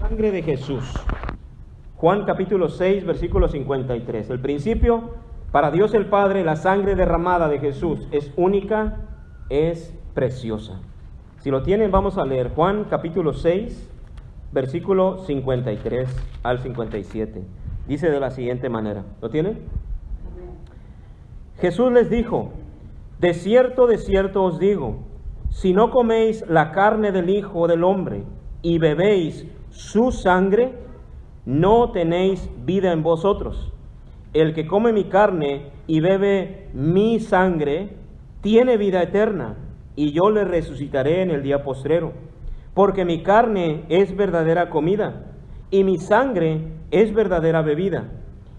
Sangre de Jesús. Juan capítulo 6, versículo 53. El principio, para Dios el Padre, la sangre derramada de Jesús es única, es preciosa. Si lo tienen, vamos a leer Juan capítulo 6, versículo 53 al 57. Dice de la siguiente manera. ¿Lo tienen? Jesús les dijo: de cierto os digo, si no coméis la carne del Hijo del Hombre y bebéis su sangre, no tenéis vida en vosotros. El que come mi carne y bebe mi sangre, tiene vida eterna, y yo le resucitaré en el día postrero. Porque mi carne es verdadera comida, y mi sangre es verdadera bebida.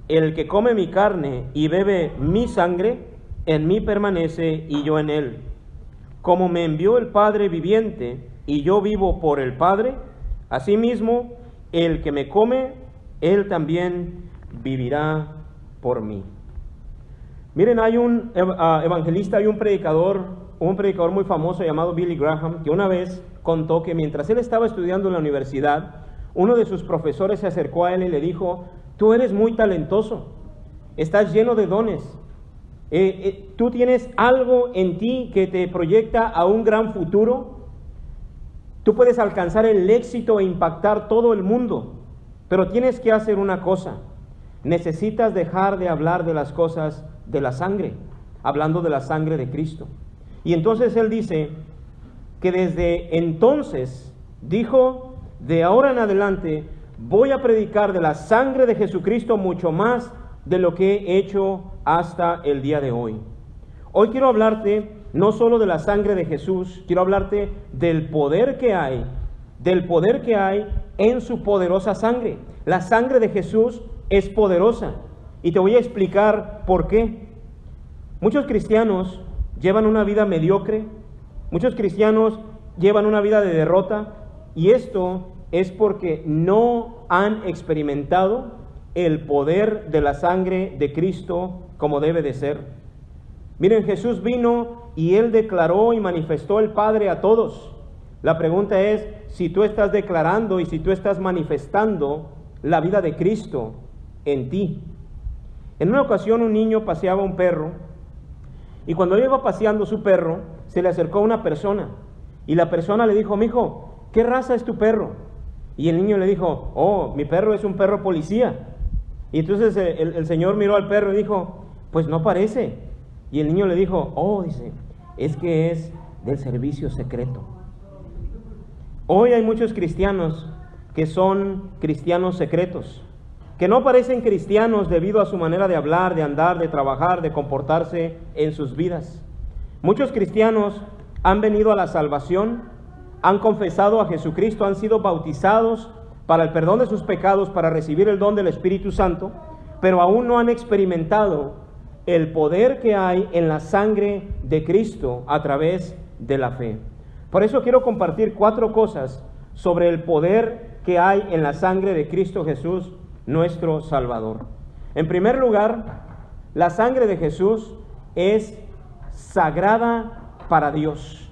El que come mi carne y bebe mi sangre, en mí permanece y yo en él. Como me envió el Padre viviente, y yo vivo por el Padre, asimismo, el que me come, él también vivirá por mí. Miren, hay un evangelista, hay un predicador muy famoso llamado Billy Graham, que una vez contó que mientras él estaba estudiando en la universidad, uno de sus profesores se acercó a él y le dijo: tú eres muy talentoso, estás lleno de dones, tú tienes algo en ti que te proyecta a un gran futuro, tú puedes alcanzar el éxito e impactar todo el mundo, pero tienes que hacer una cosa: necesitas dejar de hablar de las cosas de la sangre, hablando de la sangre de Cristo. Y entonces él dice que desde entonces dijo: de ahora en adelante voy a predicar de la sangre de Jesucristo mucho más de lo que he hecho hasta el día de hoy. Hoy quiero hablarte no solo de la sangre de Jesús, quiero hablarte del poder que hay en su poderosa sangre. La sangre de Jesús es poderosa y te voy a explicar por qué. Muchos cristianos llevan una vida mediocre, muchos cristianos llevan una vida de derrota, y esto es porque no han experimentado el poder de la sangre de Cristo como debe de ser. Miren, Jesús vino y Él declaró y manifestó el Padre a todos. La pregunta es si tú estás declarando y si tú estás manifestando la vida de Cristo en ti. En una ocasión un niño paseaba un perro, y cuando él iba paseando su perro, se le acercó una persona, y la persona le dijo: mijo, ¿qué raza es tu perro? Y el niño le dijo: oh, mi perro es un perro policía. Y entonces el señor miró al perro y dijo: pues no parece. Y el niño le dijo: oh, dice, es que es del servicio secreto. Hoy hay muchos cristianos que son cristianos secretos, que no parecen cristianos debido a su manera de hablar, de andar, de trabajar, de comportarse en sus vidas. Muchos cristianos han venido a la salvación, han confesado a Jesucristo, han sido bautizados para el perdón de sus pecados, para recibir el don del Espíritu Santo, pero aún no han experimentado el poder que hay en la sangre de Cristo a través de la fe. Por eso quiero compartir 4 cosas sobre el poder que hay en la sangre de Cristo Jesús, nuestro Salvador. En primer lugar, la sangre de Jesús es sagrada para Dios.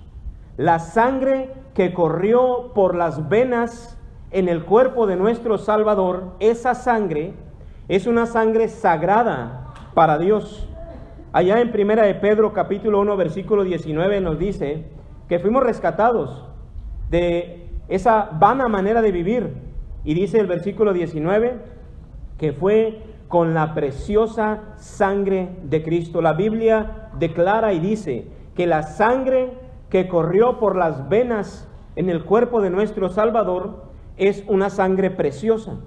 La sangre que corrió por las venas en el cuerpo de nuestro Salvador, esa sangre es una sangre sagrada para Dios. Allá en 1 de Pedro capítulo 1 versículo 19 nos dice que fuimos rescatados de esa vana manera de vivir, y dice el versículo 19 que fue con la preciosa sangre de Cristo. La Biblia declara y dice que la sangre que corrió por las venas en el cuerpo de nuestro Salvador es una sangre preciosa,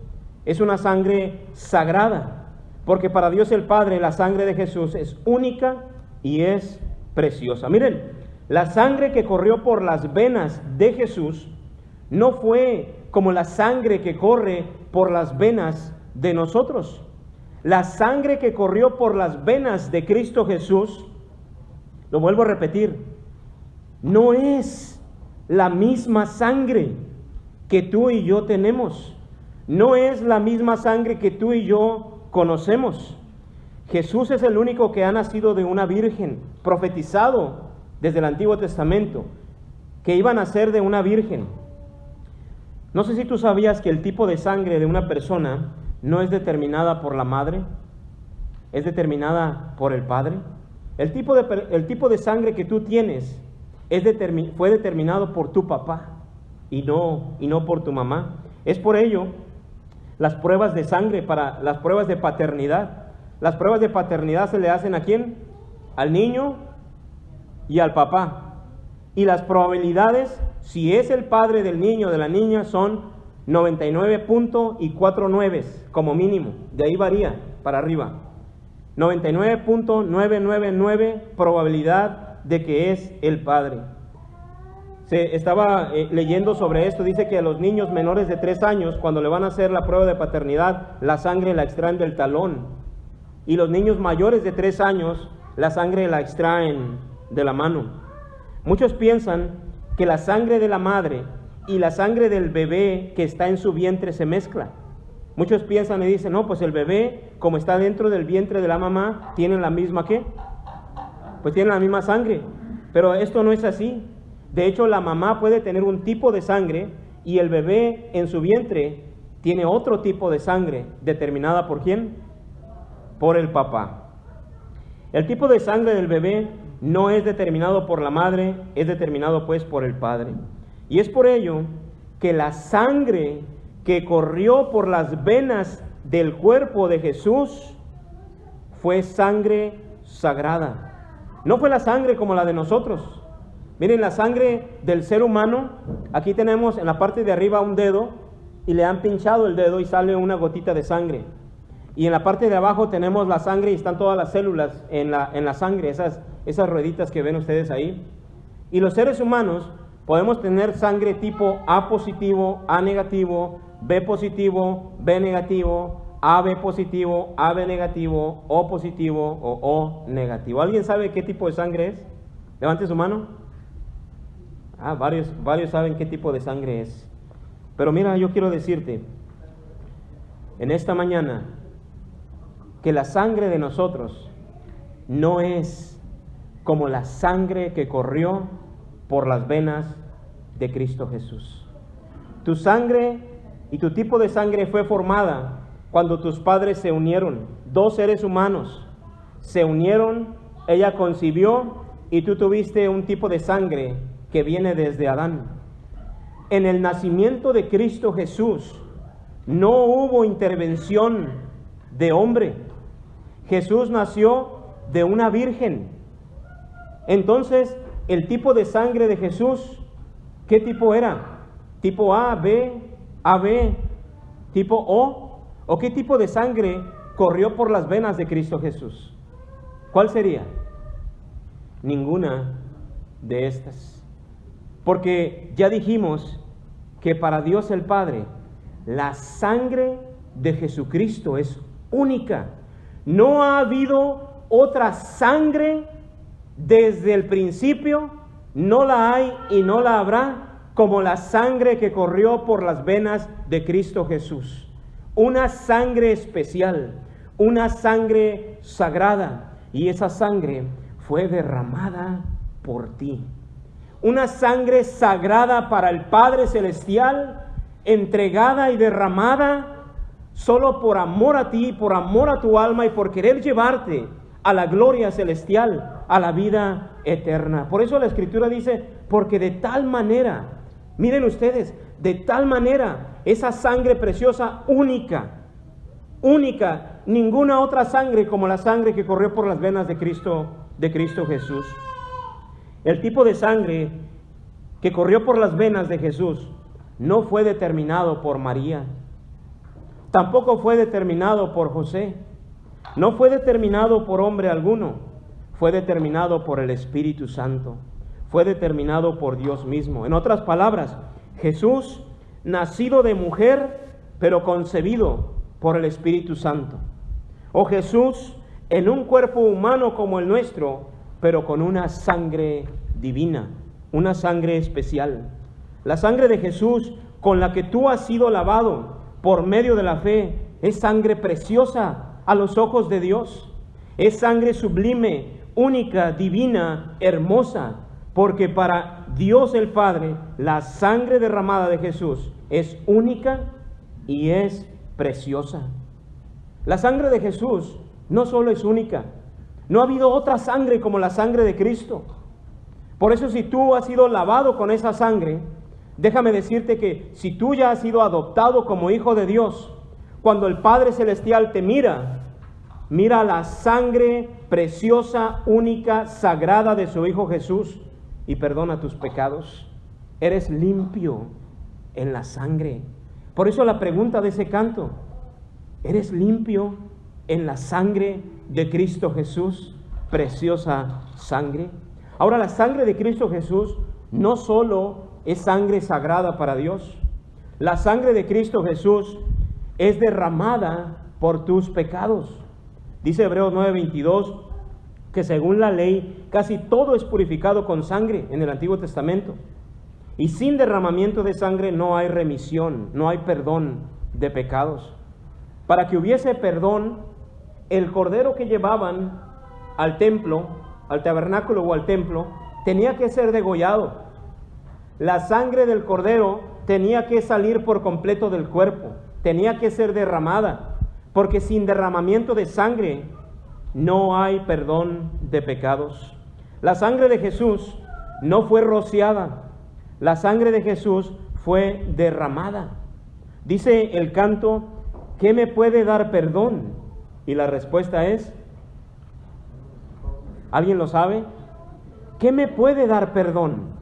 es una sangre sagrada, porque para Dios el Padre la sangre de Jesús es única y es preciosa. Miren, la sangre que corrió por las venas de Jesús no fue como la sangre que corre por las venas de nosotros. La sangre que corrió por las venas de Cristo Jesús, lo vuelvo a repetir, no es la misma sangre que tú y yo tenemos. No es la misma sangre que tú y yo conocemos. Jesús es el único que ha nacido de una virgen, profetizado desde el Antiguo Testamento, que iba a nacer de una virgen. No sé si tú sabías que el tipo de sangre de una persona no es determinada por la madre, es determinada por el padre. El tipo de sangre que tú tienes fue determinado por tu papá y no por tu mamá. Es por ello las pruebas de sangre, para las pruebas de paternidad. Las pruebas de paternidad se le hacen ¿a quién? Al niño y al papá. Y las probabilidades, si es el padre del niño o de la niña, son 99.49 como mínimo. De ahí varía para arriba. 99.999 probabilidad de que es el padre. Se estaba leyendo sobre esto. Dice que a los niños menores de 3 años, cuando le van a hacer la prueba de paternidad, la sangre la extraen del talón. Y los niños mayores de 3 años, la sangre la extraen de la mano. Muchos piensan que la sangre de la madre y la sangre del bebé que está en su vientre se mezcla. Muchos piensan y dicen, no, pues el bebé, como está dentro del vientre de la mamá, tiene la misma, ¿qué? Pues tiene la misma sangre. Pero esto no es así. De hecho, la mamá puede tener un tipo de sangre y el bebé en su vientre tiene otro tipo de sangre, determinada ¿por quién? Por el papá. El tipo de sangre del bebé no es determinado por la madre, es determinado pues por el padre. Y es por ello que la sangre que corrió por las venas del cuerpo de Jesús fue sangre sagrada. No fue la sangre como la de nosotros. Miren, la sangre del ser humano, aquí tenemos en la parte de arriba un dedo y le han pinchado el dedo y sale una gotita de sangre. Y en la parte de abajo tenemos la sangre y están todas las células en la sangre, esas rueditas que ven ustedes ahí. Y los seres humanos podemos tener sangre tipo A positivo, A negativo, B positivo, B negativo, AB positivo, AB negativo, O positivo o O negativo. ¿Alguien sabe qué tipo de sangre es? Levante su mano. Varios saben qué tipo de sangre es. Pero mira, yo quiero decirte en esta mañana que la sangre de nosotros no es como la sangre que corrió por las venas de Cristo Jesús. Tu sangre y tu tipo de sangre fue formada cuando tus padres se unieron. 2 seres humanos se unieron, ella concibió y tú tuviste un tipo de sangre que viene desde Adán. En el nacimiento de Cristo Jesús no hubo intervención de hombre. Jesús nació de una virgen. Entonces, el tipo de sangre de Jesús, ¿qué tipo era? ¿Tipo A, B, AB, tipo O? ¿O qué tipo de sangre corrió por las venas de Cristo Jesús? ¿Cuál sería? Ninguna de estas. Porque ya dijimos que para Dios el Padre, la sangre de Jesucristo es única. No ha habido otra sangre desde el principio, no la hay y no la habrá, como la sangre que corrió por las venas de Cristo Jesús. Una sangre especial, una sangre sagrada, y esa sangre fue derramada por ti. Una sangre sagrada para el Padre Celestial, entregada y derramada solo por amor a ti, por amor a tu alma y por querer llevarte a la gloria celestial, a la vida eterna. Por eso la Escritura dice, porque de tal manera, miren ustedes, de tal manera, esa sangre preciosa, única, ninguna otra sangre como la sangre que corrió por las venas de Cristo Jesús. El tipo de sangre que corrió por las venas de Jesús no fue determinado por María, tampoco fue determinado por José, no fue determinado por hombre alguno, fue determinado por el Espíritu Santo, fue determinado por Dios mismo. En otras palabras, Jesús, nacido de mujer, pero concebido por el Espíritu Santo. O Jesús, en un cuerpo humano como el nuestro, pero con una sangre divina, una sangre especial. La sangre de Jesús con la que tú has sido lavado por medio de la fe es sangre preciosa a los ojos de Dios. Es sangre sublime, única, divina, hermosa, porque para Dios el Padre la sangre derramada de Jesús es única y es preciosa. La sangre de Jesús no solo es única, no ha habido otra sangre como la sangre de Cristo. Por eso, si tú has sido lavado con esa sangre, déjame decirte que si tú ya has sido adoptado como hijo de Dios, cuando el Padre Celestial te mira la sangre preciosa, única, sagrada de su Hijo Jesús y perdona tus pecados. Eres limpio en la sangre. Por eso la pregunta de ese canto: ¿eres limpio en la sangre de Cristo Jesús? Preciosa sangre. Ahora, la sangre de Cristo Jesús no solo es sangre sagrada para Dios. La sangre de Cristo Jesús es derramada por tus pecados. Dice Hebreos 9:22 que según la ley casi todo es purificado con sangre en el Antiguo Testamento. Y sin derramamiento de sangre no hay remisión, no hay perdón de pecados. Para que hubiese perdón, el cordero que llevaban al templo, al tabernáculo o al templo, tenía que ser degollado. La sangre del cordero tenía que salir por completo del cuerpo, tenía que ser derramada, porque sin derramamiento de sangre no hay perdón de pecados. La sangre de Jesús no fue rociada, la sangre de Jesús fue derramada. Dice el canto: ¿qué me puede dar perdón? Y la respuesta es, ¿alguien lo sabe? ¿Qué me puede dar perdón?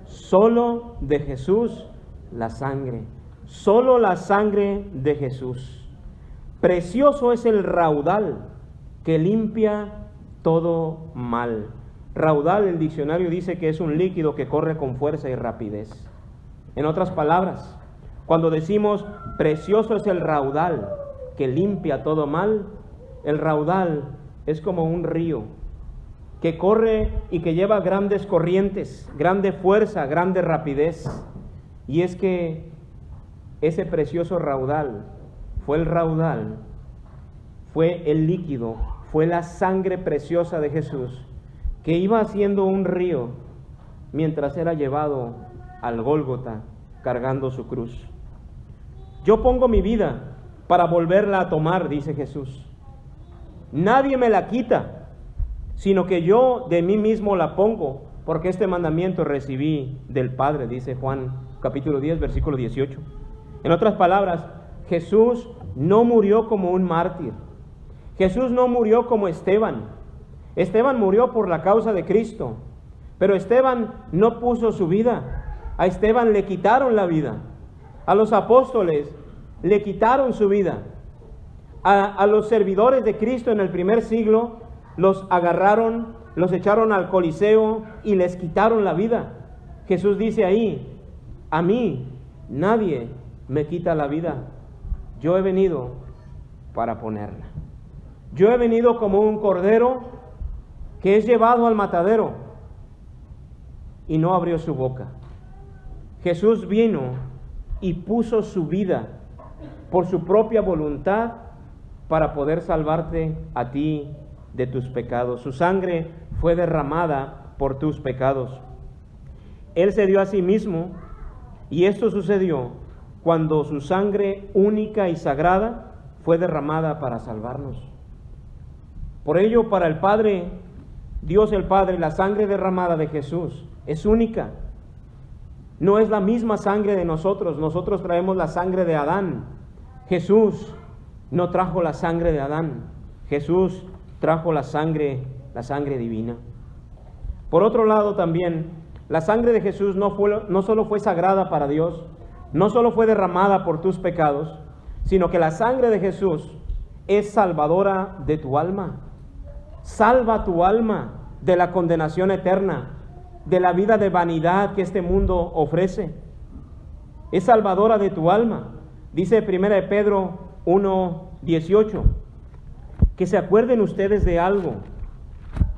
Solo de Jesús la sangre, solo la sangre de Jesús. Precioso es el raudal que limpia todo mal. Raudal, el diccionario dice que es un líquido que corre con fuerza y rapidez. En otras palabras, cuando decimos precioso es el raudal que limpia todo mal, el raudal es como un río que corre y que lleva grandes corrientes, grande fuerza, grande rapidez. Y es que ese precioso raudal fue el líquido, fue la sangre preciosa de Jesús, que iba haciendo un río mientras era llevado al Gólgota cargando su cruz. Yo pongo mi vida para volverla a tomar, dice Jesús. Nadie me la quita, sino que yo de mí mismo la pongo, porque este mandamiento recibí del Padre, dice Juan capítulo 10, versículo 18. En otras palabras, Jesús no murió como un mártir. Jesús no murió como Esteban. Esteban murió por la causa de Cristo, pero Esteban no puso su vida. A Esteban le quitaron la vida. A los apóstoles le quitaron su vida. A los servidores de Cristo en el primer siglo los agarraron, los echaron al Coliseo y les quitaron la vida. Jesús dice ahí: a mí nadie me quita la vida. Yo he venido para ponerla. Yo he venido como un cordero que es llevado al matadero y no abrió su boca. Jesús vino y puso su vida por su propia voluntad para poder salvarte a ti de tus pecados. Su sangre fue derramada por tus pecados. Él se dio a sí mismo, y esto sucedió cuando su sangre única y sagrada fue derramada para salvarnos. Por ello, para el Padre, Dios el Padre, la sangre derramada de Jesús es única. No es la misma sangre de nosotros. Nosotros traemos la sangre de Adán. Jesús no trajo la sangre de Adán. Jesús trajo la sangre divina. Por otro lado también, la sangre de Jesús no solo fue sagrada para Dios, no solo fue derramada por tus pecados, sino que la sangre de Jesús es salvadora de tu alma. Salva tu alma de la condenación eterna, de la vida de vanidad que este mundo ofrece. Es salvadora de tu alma. Dice 1 Pedro 1:18, que se acuerden ustedes de algo.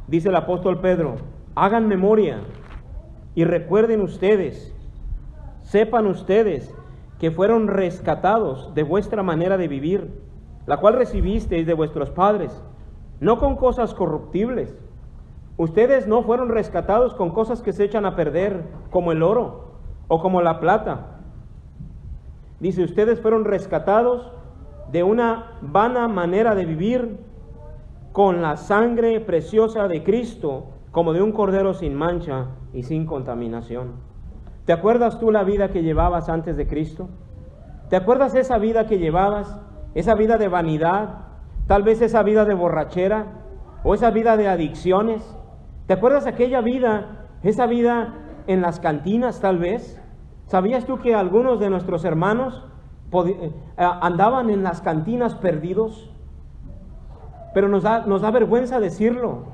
Dice el apóstol Pedro: hagan memoria y recuerden ustedes, sepan ustedes que fueron rescatados de vuestra manera de vivir, la cual recibisteis de vuestros padres, no con cosas corruptibles. Ustedes no fueron rescatados con cosas que se echan a perder, como el oro o como la plata, Dice, ustedes fueron rescatados de una vana manera de vivir con la sangre preciosa de Cristo, como de un cordero sin mancha y sin contaminación. ¿Te acuerdas tú la vida que llevabas antes de Cristo? ¿Te acuerdas esa vida que llevabas? Esa vida de vanidad, tal vez esa vida de borrachera o esa vida de adicciones. ¿Te acuerdas aquella vida, esa vida en las cantinas tal vez? ¿Sabías tú que algunos de nuestros hermanos andaban en las cantinas perdidos? Pero nos da vergüenza decirlo,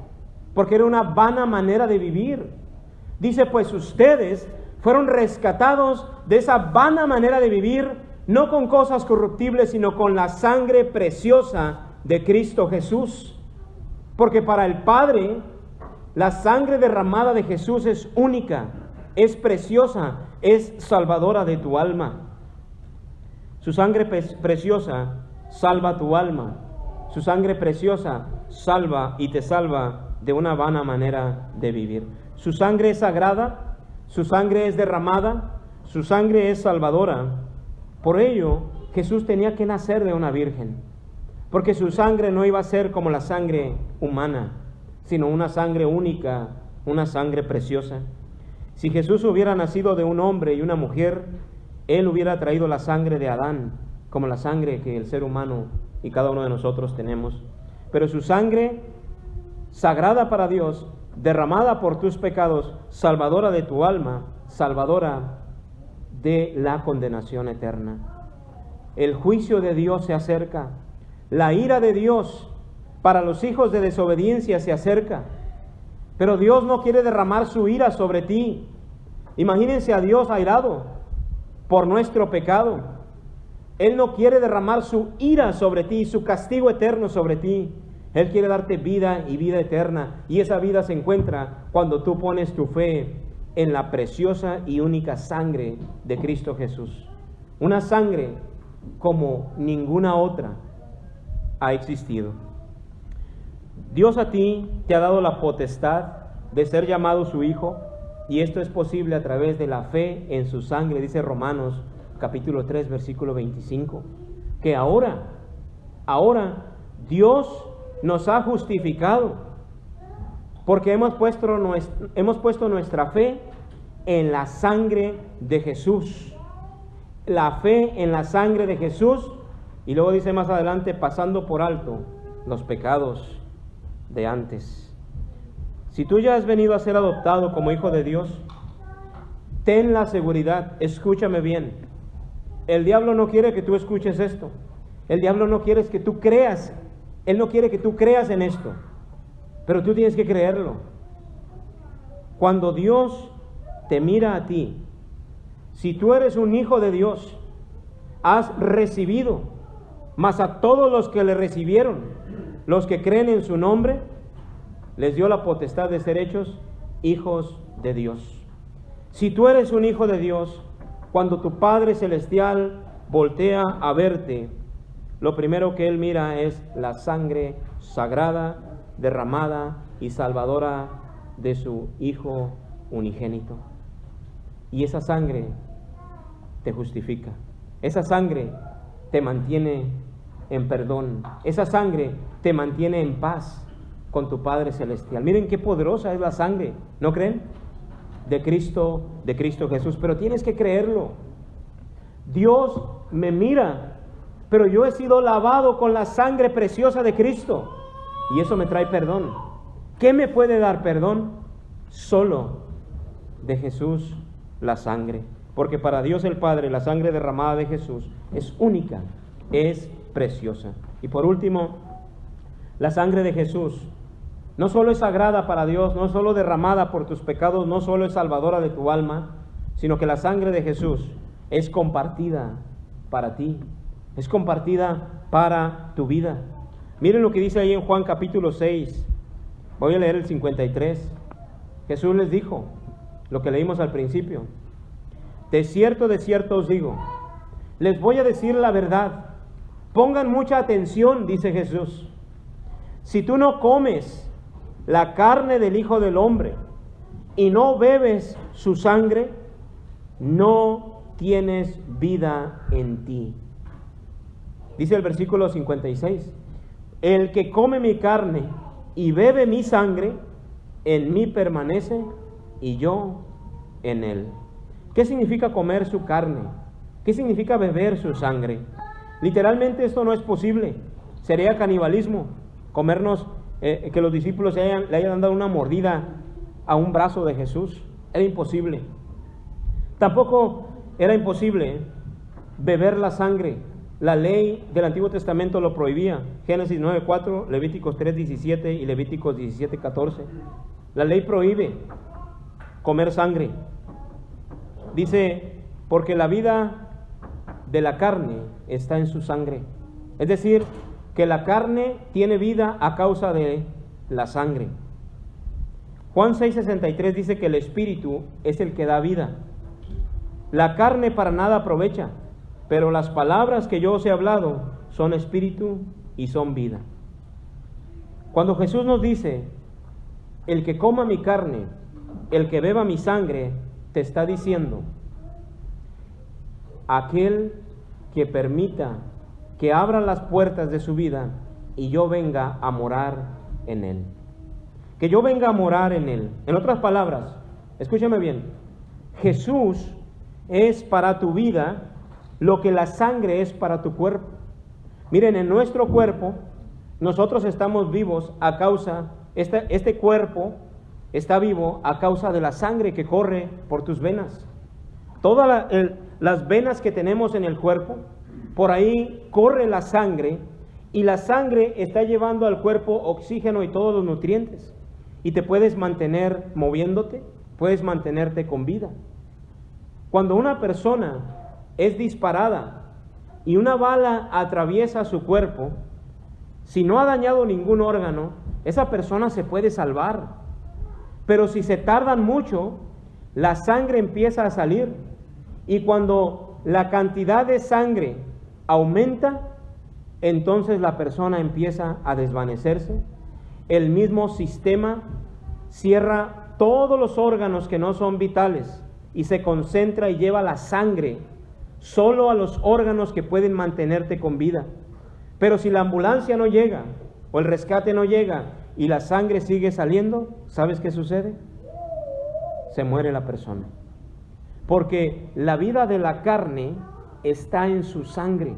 porque era una vana manera de vivir. Dice, pues ustedes fueron rescatados de esa vana manera de vivir, no con cosas corruptibles, sino con la sangre preciosa de Cristo Jesús. Porque para el Padre, la sangre derramada de Jesús es única, es preciosa, es salvadora de tu alma. Su sangre preciosa salva tu alma. Su sangre preciosa salva y te salva de una vana manera de vivir. Su sangre es sagrada, su sangre es derramada, su sangre es salvadora. Por ello, Jesús tenía que nacer de una virgen, porque su sangre no iba a ser como la sangre humana, sino una sangre única, una sangre preciosa. Si Jesús hubiera nacido de un hombre y una mujer, Él hubiera traído la sangre de Adán, como la sangre que el ser humano y cada uno de nosotros tenemos. Pero su sangre, sagrada para Dios, derramada por tus pecados, salvadora de tu alma, salvadora de la condenación eterna. El juicio de Dios se acerca. La ira de Dios para los hijos de desobediencia se acerca. Pero Dios no quiere derramar su ira sobre ti. Imagínense a Dios airado por nuestro pecado. Él no quiere derramar su ira sobre ti, su castigo eterno sobre ti. Él quiere darte vida y vida eterna. Y esa vida se encuentra cuando tú pones tu fe en la preciosa y única sangre de Cristo Jesús. Una sangre como ninguna otra ha existido. Dios a ti te ha dado la potestad de ser llamado su hijo, y esto es posible a través de la fe en su sangre, dice Romanos capítulo 3, versículo 25, que ahora Dios nos ha justificado, porque hemos puesto nuestra fe en la sangre de Jesús. La fe en la sangre de Jesús, y luego dice más adelante, pasando por alto los pecados de antes. Si tú ya has venido a ser adoptado como hijo de Dios, ten la seguridad, escúchame bien. El diablo no quiere que tú escuches esto. El diablo no quiere que tú creas. Él no quiere que tú creas en esto. Pero tú tienes que creerlo. Cuando Dios te mira a ti, si tú eres un hijo de Dios, has recibido, mas a todos los que le recibieron, los que creen en su nombre, les dio la potestad de ser hechos hijos de Dios. Si tú eres un hijo de Dios, cuando tu Padre Celestial voltea a verte, lo primero que Él mira es la sangre sagrada, derramada y salvadora de su Hijo unigénito. Y esa sangre te justifica. Esa sangre te mantiene en perdón. Esa sangre te mantiene en paz con tu Padre Celestial. Miren qué poderosa es la sangre, ¿no creen? De Cristo Jesús. Pero tienes que creerlo. Dios me mira, pero yo he sido lavado con la sangre preciosa de Cristo, y eso me trae perdón. ¿Qué me puede dar perdón? Solo de Jesús la sangre. Porque para Dios el Padre la sangre derramada de Jesús es única, es preciosa. Y por último, la sangre de Jesús no solo es sagrada para Dios, no solo derramada por tus pecados, no solo es salvadora de tu alma, sino que la sangre de Jesús es compartida para ti, es compartida para tu vida. Miren lo que dice ahí en Juan capítulo 6, voy a leer el 53. Jesús les dijo lo que leímos al principio: de cierto os digo, les voy a decir la verdad. Pongan mucha atención, dice Jesús. Si tú no comes la carne del Hijo del Hombre y no bebes su sangre, no tienes vida en ti. Dice el versículo 56, el que come mi carne y bebe mi sangre, en mí permanece y yo en él. ¿Qué significa comer su carne? ¿Qué significa beber su sangre? Literalmente esto no es posible. Sería canibalismo, comernos, que los discípulos le hayan dado una mordida a un brazo de Jesús. Era imposible. Tampoco era imposible beber la sangre. La ley del Antiguo Testamento lo prohibía. Génesis 9:4, Levíticos 3:17 y Levíticos 17:14. La ley prohíbe comer sangre. Dice, porque la vida de la carne está en su sangre. Es decir, que la carne tiene vida a causa de la sangre. Juan 6:63 dice que el Espíritu es el que da vida. La carne para nada aprovecha, pero las palabras que yo os he hablado son espíritu y son vida. Cuando Jesús nos dice, el que coma mi carne, el que beba mi sangre, te está diciendo, aquel que permita que abra las puertas de su vida y yo venga a morar en él. Que yo venga a morar en él. En otras palabras, escúchame bien, Jesús es para tu vida lo que la sangre es para tu cuerpo. Miren, en nuestro cuerpo, nosotros estamos vivos a causa, este cuerpo está vivo a causa de la sangre que corre por tus venas. Todas las venas que tenemos en el cuerpo, por ahí corre la sangre, y la sangre está llevando al cuerpo oxígeno y todos los nutrientes, y te puedes mantener moviéndote, puedes mantenerte con vida. Cuando una persona es disparada y una bala atraviesa su cuerpo, si no ha dañado ningún órgano, esa persona se puede salvar. Pero si se tardan mucho, la sangre empieza a salir, y cuando la cantidad de sangre aumenta, entonces la persona empieza a desvanecerse. El mismo sistema cierra todos los órganos que no son vitales y se concentra y lleva la sangre solo a los órganos que pueden mantenerte con vida. Pero si la ambulancia no llega o el rescate no llega y la sangre sigue saliendo, ¿sabes qué sucede? Se muere la persona. Porque la vida de la carne está en su sangre.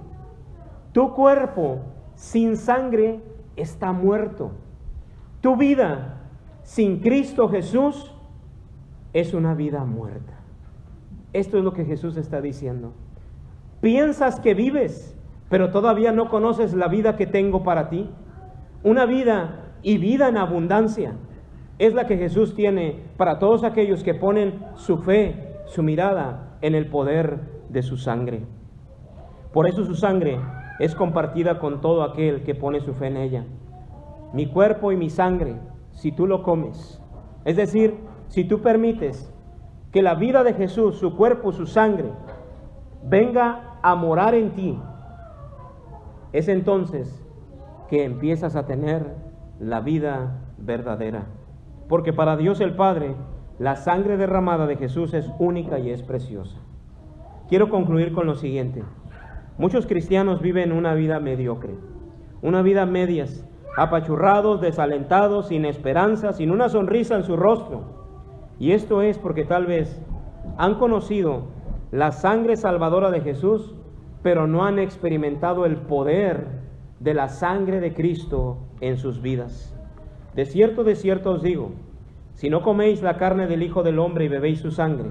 Tu cuerpo sin sangre está muerto. Tu vida sin Cristo Jesús es una vida muerta. Esto es lo que Jesús está diciendo. Piensas que vives, pero todavía no conoces la vida que tengo para ti. Una vida y vida en abundancia es la que Jesús tiene para todos aquellos que ponen su fe, su mirada en el poder de su sangre. Por eso su sangre es compartida con todo aquel que pone su fe en ella. Mi cuerpo y mi sangre, si tú lo comes, es decir, si tú permites que la vida de Jesús, su cuerpo, su sangre, venga a morar en ti, es entonces que empiezas a tener la vida verdadera. Porque para Dios el Padre, la sangre derramada de Jesús es única y es preciosa. Quiero concluir con lo siguiente. Muchos cristianos viven una vida mediocre, una vida a medias, apachurrados, desalentados, sin esperanza, sin una sonrisa en su rostro. Y esto es porque tal vez han conocido la sangre salvadora de Jesús, pero no han experimentado el poder de la sangre de Cristo en sus vidas. De cierto os digo, si no coméis la carne del Hijo del Hombre y bebéis su sangre,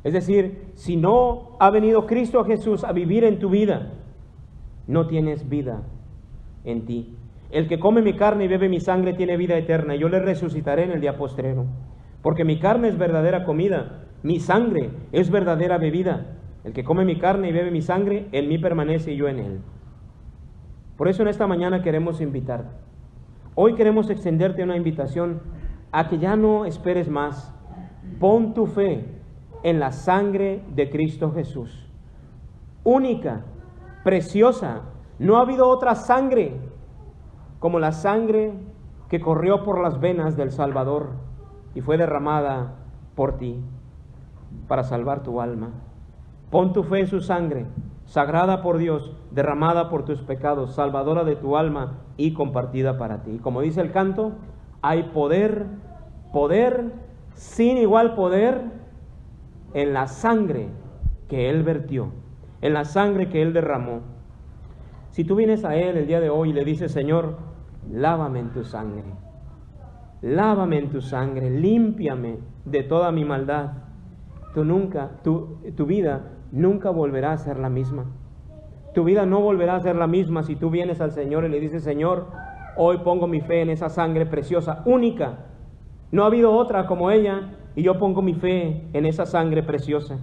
es decir, si no ha venido Cristo Jesús a vivir en tu vida, no tienes vida en ti. El que come mi carne y bebe mi sangre tiene vida eterna, y yo le resucitaré en el día postrero. Porque mi carne es verdadera comida, mi sangre es verdadera bebida. El que come mi carne y bebe mi sangre, en mí permanece y yo en él. Por eso en esta mañana queremos invitarte. Hoy queremos extenderte una invitación a que ya no esperes más. Pon tu fe en la sangre de Cristo Jesús. Única, preciosa. No ha habido otra sangre como la sangre que corrió por las venas del Salvador y fue derramada por ti para salvar tu alma. Pon tu fe en su sangre, sagrada por Dios, derramada por tus pecados, salvadora de tu alma y compartida para ti. Como dice el canto, hay poder, poder, sin igual poder, en la sangre que Él vertió, en la sangre que Él derramó. Si tú vienes a Él el día de hoy y le dices, Señor, lávame en tu sangre, lávame en tu sangre, límpiame de toda mi maldad, tu vida nunca volverá a ser la misma. Tu vida no volverá a ser la misma si tú vienes al Señor y le dices, Señor, hoy pongo mi fe en esa sangre preciosa, única. No ha habido otra como ella y yo pongo mi fe en esa sangre preciosa.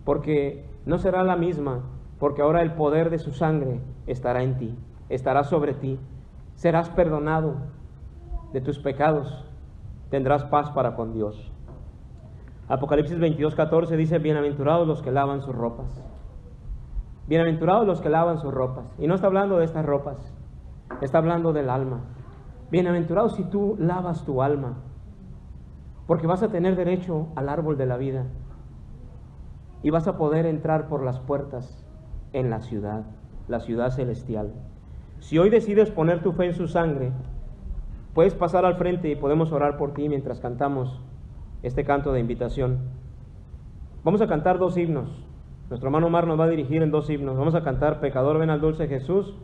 Porque no será la misma, porque ahora el poder de su sangre estará en ti, estará sobre ti. Serás perdonado de tus pecados, tendrás paz para con Dios. Apocalipsis 22:14 dice, bienaventurados los que lavan sus ropas. Bienaventurados los que lavan sus ropas. Y no está hablando de estas ropas, está hablando del alma. Bienaventurados si tú lavas tu alma, porque vas a tener derecho al árbol de la vida y vas a poder entrar por las puertas en la ciudad celestial. Si hoy decides poner tu fe en su sangre, puedes pasar al frente y podemos orar por ti mientras cantamos este canto de invitación. Vamos a cantar 2 himnos. Nuestro hermano Omar nos va a dirigir en 2 himnos. Vamos a cantar Pecador ven al dulce Jesús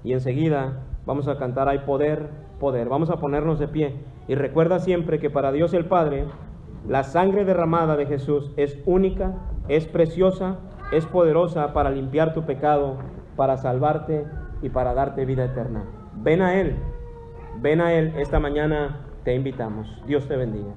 y enseguida vamos a cantar Hay poder, poder. Vamos a ponernos de pie y recuerda siempre que para Dios el Padre la sangre derramada de Jesús es única, es preciosa, es poderosa para limpiar tu pecado, para salvarte y para darte vida eterna. Ven a Él esta mañana te invitamos. Dios te bendiga.